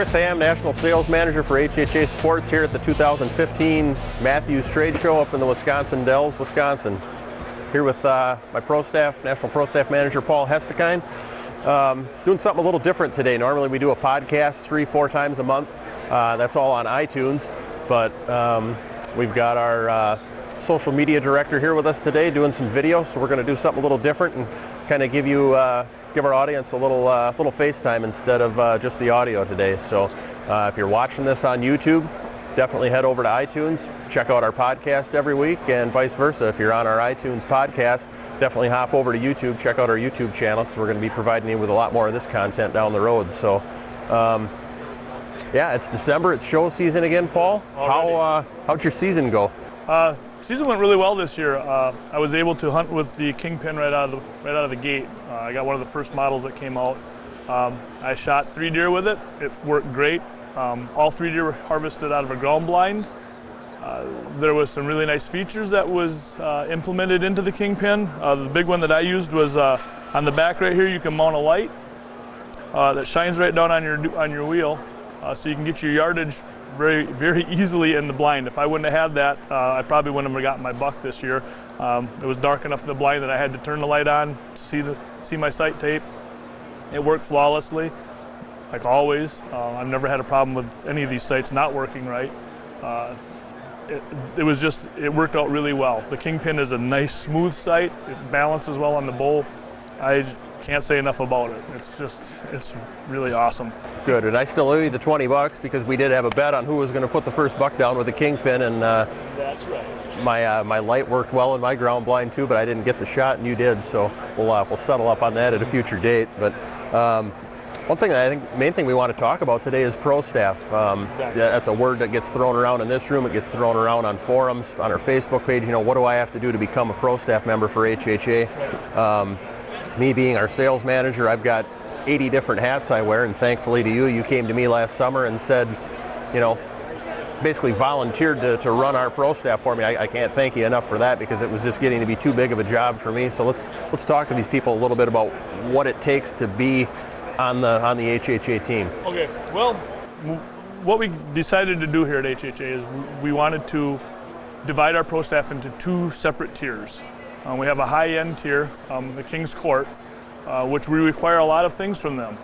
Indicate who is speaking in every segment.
Speaker 1: Chris Ham, National Sales Manager for HHA Sports here at the 2015 Matthews Trade Show up in the Wisconsin Dells, Wisconsin. Here with my ProStaff, National ProStaff Manager Paul Hestekine. Doing something a little different today. Normally we do a podcast 3-4 times a month. That's all on iTunes, but we've got our social media director here with us today doing some videos, so we're going to do something a little different and kind of give our audience a little FaceTime instead of just the audio today. So if you're watching this on YouTube, definitely head over to iTunes, check out our podcast every week, and vice versa. If you're on our iTunes podcast, definitely hop over to YouTube, check out our YouTube channel, because we're going to be providing you with a lot more of this content down the road. So yeah, it's December, it's show season again, Paul. How'd your season go?
Speaker 2: Season went really well this year. I was able to hunt with the Kingpin right out of the gate. I got one of the first models that came out. I shot 3 deer with it. It worked great. All 3 deer were harvested out of a ground blind. There was some really nice features that was implemented into the Kingpin. The big one that I used was on the back right here. You can mount a light that shines right down on your wheel, so you can get your yardage very, very easily in the blind. If I wouldn't have had that, I probably wouldn't have gotten my buck this year. It was dark enough in the blind that I had to turn the light on to see my sight tape. It worked flawlessly, like always. I've never had a problem with any of these sights not working right. It worked out really well. The Kingpin is a nice, smooth sight. It balances well on the bow. I just can't say enough about it. It's really awesome.
Speaker 1: Good, and I still owe you the $20 because we did have a bet on who was going to put the first buck down with the Kingpin, and
Speaker 2: that's right.
Speaker 1: My light worked well in my ground blind too, but I didn't get the shot, and you did. So we'll settle up on that at a future date. But one thing I think, main thing we want to talk about today is ProStaff.
Speaker 2: Exactly.
Speaker 1: That's a word that gets thrown around in this room. It gets thrown around on forums, on our Facebook page. You know, what do I have to do to become a ProStaff member for HHA?
Speaker 2: Right.
Speaker 1: Me being our sales manager, I've got 80 different hats I wear, and thankfully to you came to me last summer and said, you know, basically volunteered to run our ProStaff for me. I can't thank you enough for that, because it was just getting to be too big of a job for me. So let's talk to these people a little bit about what it takes to be on the HHA team.
Speaker 2: Okay, well, what we decided to do here at HHA is we wanted to divide our ProStaff into 2 separate tiers. We have a high-end tier, the King's Court, which we require a lot of things from them.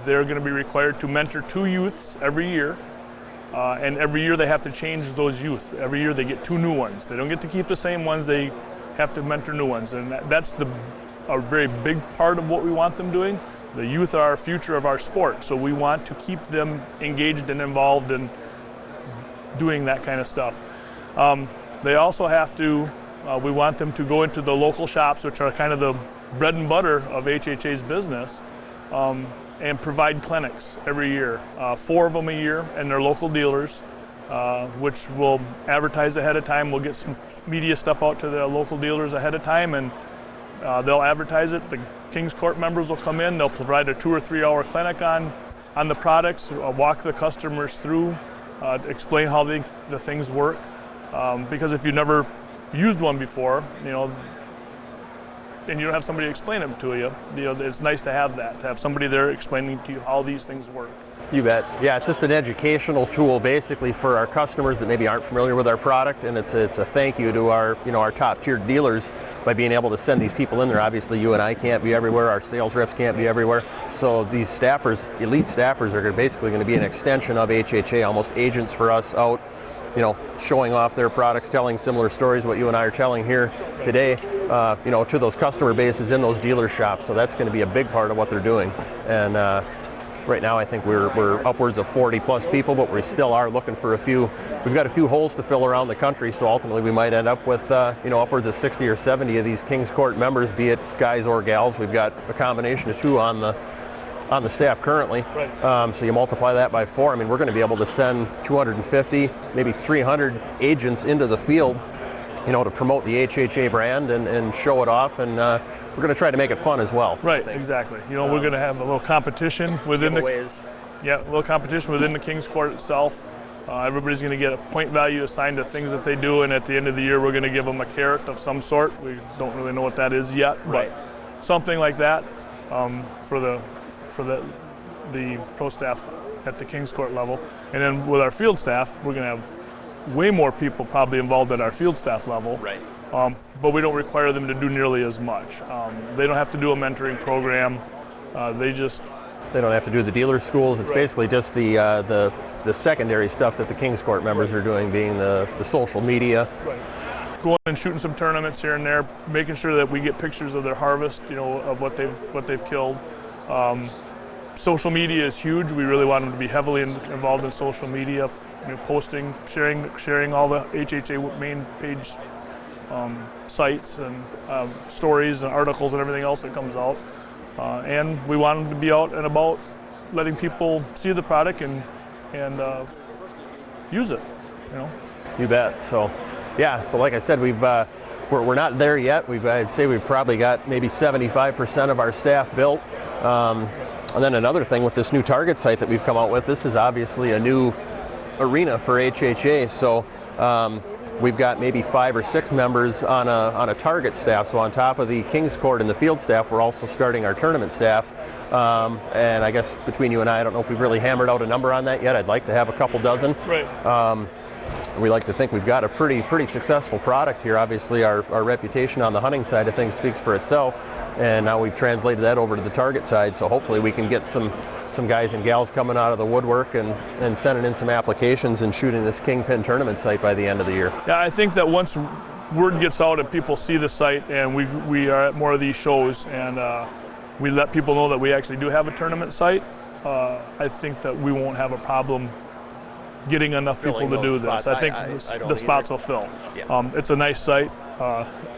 Speaker 2: They're going to be required to mentor 2 youths every year, and every year they have to change those youth. Every year they get 2 new ones. They don't get to keep the same ones, they have to mentor new ones, and that's a very big part of what we want them doing. The youth are our future of our sport, so we want to keep them engaged and involved in doing that kind of stuff. They also have to, we want them to go into the local shops, which are kind of the bread and butter of HHA's business, and provide clinics every year, 4 of them a year, and they're local dealers, which will advertise ahead of time. We'll get some media stuff out to the local dealers ahead of time, and they'll advertise it. The King's Court members will come in, they'll provide a 2 or 3 hour clinic on the products, walk the customers through, explain how the things work, because if you've never used one before, you know, and you don't have somebody explain them to you, it's nice to have somebody there explaining to you how these things work.
Speaker 1: You bet. Yeah, it's just an educational tool basically for our customers that maybe aren't familiar with our product, and it's a thank you to our top tier dealers by being able to send these people in there. Obviously you and I can't be everywhere, our sales reps can't be everywhere, so these staffers, elite staffers, are basically going to be an extension of HHA, almost agents for us out, you know, showing off their products, telling similar stories what you and I are telling here today, you know, to those customer bases in those dealer shops. So that's going to be a big part of what they're doing. And right now I think we're upwards of 40 plus people, but we still are looking for we've got a few holes to fill around the country, so ultimately we might end up with you know, upwards of 60 or 70 of these King's Court members, be it guys or gals. We've got a combination of 2 on the staff currently.
Speaker 2: Right.
Speaker 1: So you multiply that by 4, I mean, we're going to be able to send 250, maybe 300 agents into the field, you know, to promote the HHA brand and show it off, and we're going to try to make it fun as well.
Speaker 2: Right, exactly. You know, we're going to have a little competition within a little competition within the King's Court itself. Everybody's going to get a point value assigned to things that they do, and at the end of the year we're going to give them a carrot of some sort. We don't really know what that is yet, but something like that for the ProStaff at the Kings Court level. And then with our field staff, we're going to have way more people probably involved at our field staff level.
Speaker 1: Right.
Speaker 2: But we don't require them to do nearly as much. They don't have to do a mentoring program. They
Speaker 1: don't have to do the dealer schools. It's basically just the secondary stuff that the Kings Court members are doing, being the social media.
Speaker 2: Right. Going and shooting some tournaments here and there, making sure that we get pictures of their harvest, of what they've killed. Social media is huge. We really want them to be heavily involved in social media, posting, sharing all the HHA main page sites and stories and articles and everything else that comes out. And we want them to be out and about, letting people see the product and use it.
Speaker 1: You bet. So, yeah. So, like I said, we're not there yet. I'd say we've probably got maybe 75% of our staff built. And then another thing with this new target site that we've come out with, this is obviously a new arena for HHA. So we've got maybe 5 or 6 members on a target staff. So on top of the Kings Court and the field staff, we're also starting our tournament staff. And I guess between you and I don't know if we've really hammered out a number on that yet. I'd like to have a couple dozen.
Speaker 2: Right.
Speaker 1: We like to think we've got a pretty successful product here. Obviously, our reputation on the hunting side of things speaks for itself, and now we've translated that over to the target side. So hopefully we can get some guys and gals coming out of the woodwork and sending in some applications and shooting this Kingpin tournament site by the end of the year.
Speaker 2: Yeah, I think that once word gets out and people see the site, and we are at more of these shows, and we let people know that we actually do have a tournament site, I think that we won't have a problem getting enough people to do this. I think the spots will fill.
Speaker 1: Yeah.
Speaker 2: It's a nice site.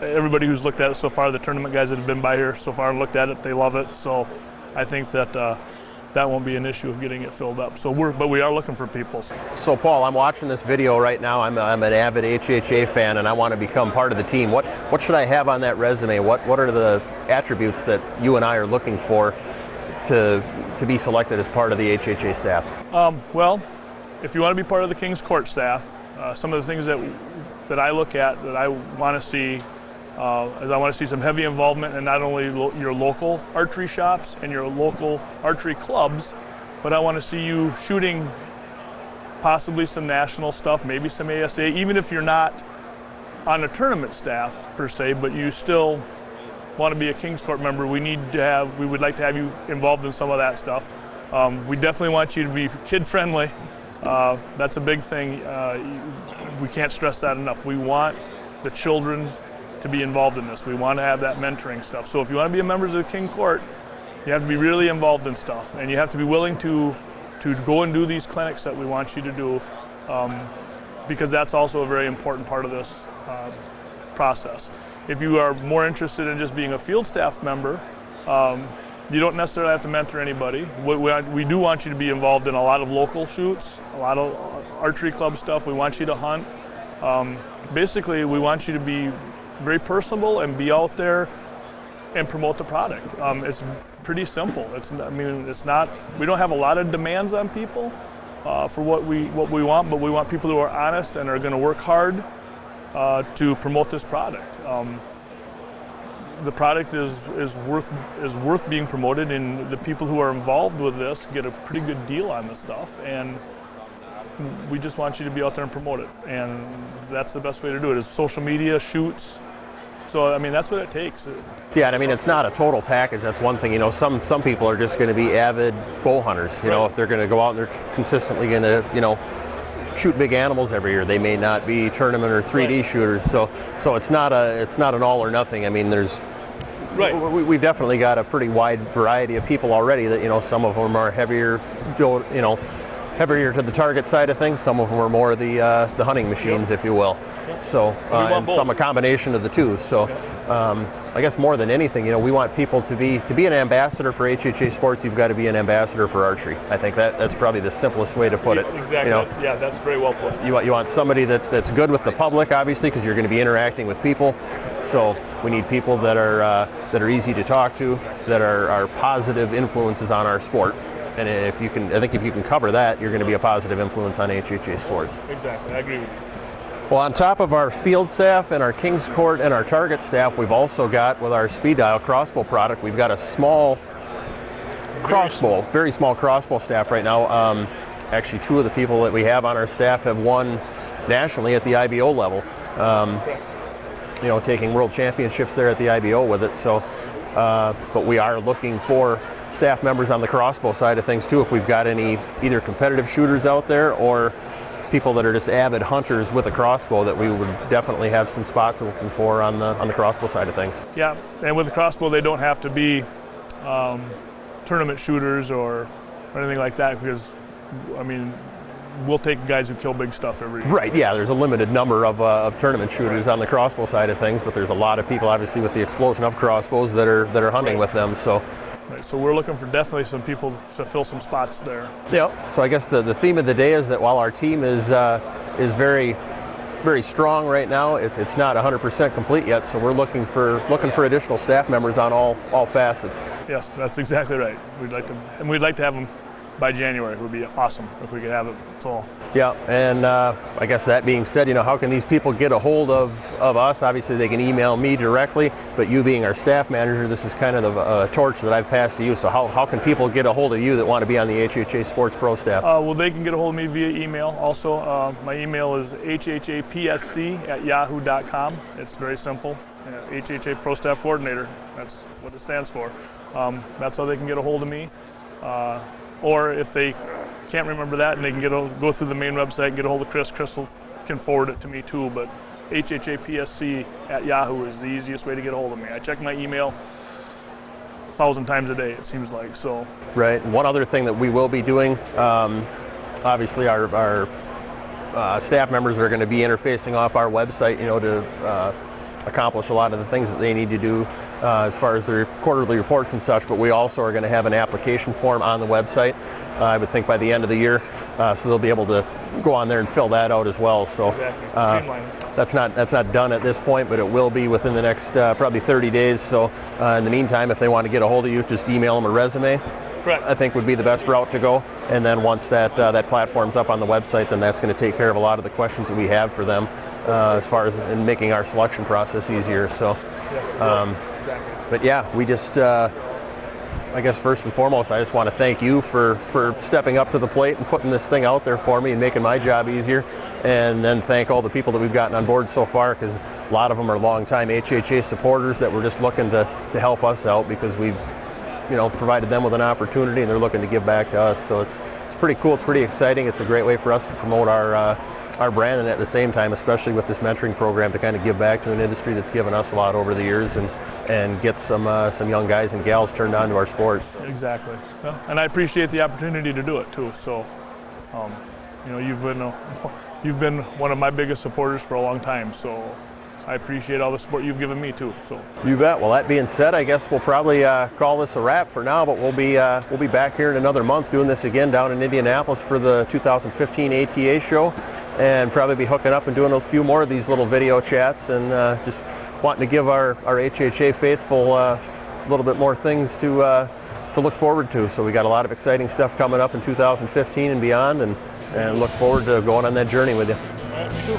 Speaker 2: Everybody who's looked at it so far, the tournament guys that have been by here so far and looked at it, they love it. So I think that that won't be an issue of getting it filled up. But we are looking for people.
Speaker 1: So Paul, I'm watching this video right now. I'm an avid HHA fan, and I want to become part of the team. What should I have on that resume? What are the attributes that you and I are looking for to be selected as part of the HHA staff?
Speaker 2: Well, if you want to be part of the Kings Court staff, some of the things that I look at that I want to see is I want to see some heavy involvement in not only your local archery shops and your local archery clubs, but I want to see you shooting possibly some national stuff, maybe some ASA, even if you're not on a tournament staff per se, but you still want to be a Kings Court member. We would like to have you involved in some of that stuff. We definitely want you to be kid friendly. That's a big thing. We can't stress that enough. We want the children to be involved in this. We want to have that mentoring stuff. So if you want to be a member of the King Court, you have to be really involved in stuff, and you have to be willing to go and do these clinics that we want you to do, because that's also a very important part of this process. If you are more interested in just being a field staff member, you don't necessarily have to mentor anybody. We do want you to be involved in a lot of local shoots, a lot of archery club stuff. We want you to hunt. Basically, we want you to be very personable and be out there and promote the product. It's pretty simple. It's not. We don't have a lot of demands on people for what we want, but we want people who are honest and are going to work hard to promote this product. The product is worth being promoted, and the people who are involved with this get a pretty good deal on this stuff, and we just want you to be out there and promote it, and that's the best way to do it, is social media, shoots. So that's what it takes.
Speaker 1: Yeah, and it's not a total package. That's one thing. Some people are just going to be avid bow hunters. If they're going to go out and they're consistently going to shoot big animals every year. They may not be tournament or 3D shooters. So it's not an all or nothing. We've definitely got a pretty wide variety of people already. That some of them are heavier, heavier to the target side of things. Some of them are more the hunting machines, if you will. So and some a combination of the two. So I guess more than anything, we want people to be an ambassador for HHA sports. You've got to be an ambassador for archery. I think that's probably the simplest way to put it.
Speaker 2: Exactly. Yeah, that's very well put.
Speaker 1: You want somebody that's good with the public, obviously, because you're going to be interacting with people. So we need people that are easy to talk to, that are positive influences on our sport. And I think if you can cover that, you're going to be a positive influence on HHA sports.
Speaker 2: Exactly, I agree with you.
Speaker 1: Well, on top of our field staff and our Kings Court and our target staff, we've also got, with our speed dial crossbow product, we've got a small crossbow, very small crossbow staff right now. Actually, 2 of the people that we have on our staff have won nationally at the IBO level. You know, taking world championships there at the IBO with it. So, but we are looking for staff members on the crossbow side of things too. If we've got any either competitive shooters out there or people that are just avid hunters with a crossbow, that we would definitely have some spots looking for on the crossbow side of things.
Speaker 2: Yeah, and with the crossbow, they don't have to be tournament shooters or anything like that, because I mean, we'll take guys who kill big stuff every year.
Speaker 1: Right, yeah, there's a limited number of tournament shooters on the crossbow side of things, but there's a lot of people obviously with the explosion of crossbows that are hunting with them. So
Speaker 2: so we're looking for definitely some people to fill some spots there.
Speaker 1: Yeah, so I guess the theme of the day is that while our team is very strong right now, it's not 100% complete yet, so we're looking for additional staff members on all facets.
Speaker 2: Yes, that's exactly right. We'd like to have them by January. It would be awesome if we could have it full.
Speaker 1: Yeah, and I guess that being said, you know, how can these people get a hold of us? Obviously, they can email me directly, but you being our staff manager, this is kind of a torch that I've passed to you. So how can people get a hold of you that want to be on the HHA Sports Pro staff?
Speaker 2: Well, they can get a hold of me via email also. My email is hhapsc@yahoo.com. It's very simple. HHA Pro Staff Coordinator, that's what it stands for. That's how they can get a hold of me. Or if they can't remember that, and they can go through the main website and get a hold of Chris. Chris can forward it to me too, but hhapsc@yahoo is the easiest way to get a hold of me. I check my email 1,000 times a day, it seems like. So.
Speaker 1: Right. And one other thing that we will be doing, obviously our staff members are going to be interfacing off our website, you know, to accomplish a lot of the things that they need to do as far as their quarterly reports and such, but we also are going to have an application form on the website, I would think by the end of the year, so they'll be able to go on there and fill that out as well. So
Speaker 2: exactly.
Speaker 1: that's not done at this point, but it will be within the next probably 30 days. So in the meantime, if they want to get a hold of you, just email them a resume.
Speaker 2: Correct.
Speaker 1: I think would be the best route to go. And then once that platform's up on the website, then that's going to take care of a lot of the questions that we have for them as far as in making our selection process easier. So,
Speaker 2: exactly.
Speaker 1: But yeah, we just, I guess first and foremost, I just want to thank you for stepping up to the plate and putting this thing out there for me and making my job easier. And then thank all the people that we've gotten on board so far, because a lot of them are longtime HHA supporters that were just looking to help us out because we've, you know, provided them with an opportunity and they're looking to give back to us. So it's pretty cool. It's pretty exciting. It's a great way for us to promote our brand, and at the same time, especially with this mentoring program, to kind of give back to an industry that's given us a lot over the years and get some young guys and gals turned on to our sport.
Speaker 2: Exactly. Well, and I appreciate the opportunity to do it too. So, you know, you've been one of my biggest supporters for a long time. So I appreciate all the support you've given me too. So
Speaker 1: you bet. Well, that being said, I guess we'll probably call this a wrap for now. But we'll be back here in another month doing this again down in Indianapolis for the 2015 ATA show, and probably be hooking up and doing a few more of these little video chats, and just wanting to give our HHA faithful a little bit more things to look forward to. So we got a lot of exciting stuff coming up in 2015 and beyond, and look forward to going on that journey with you.
Speaker 2: All right, me too.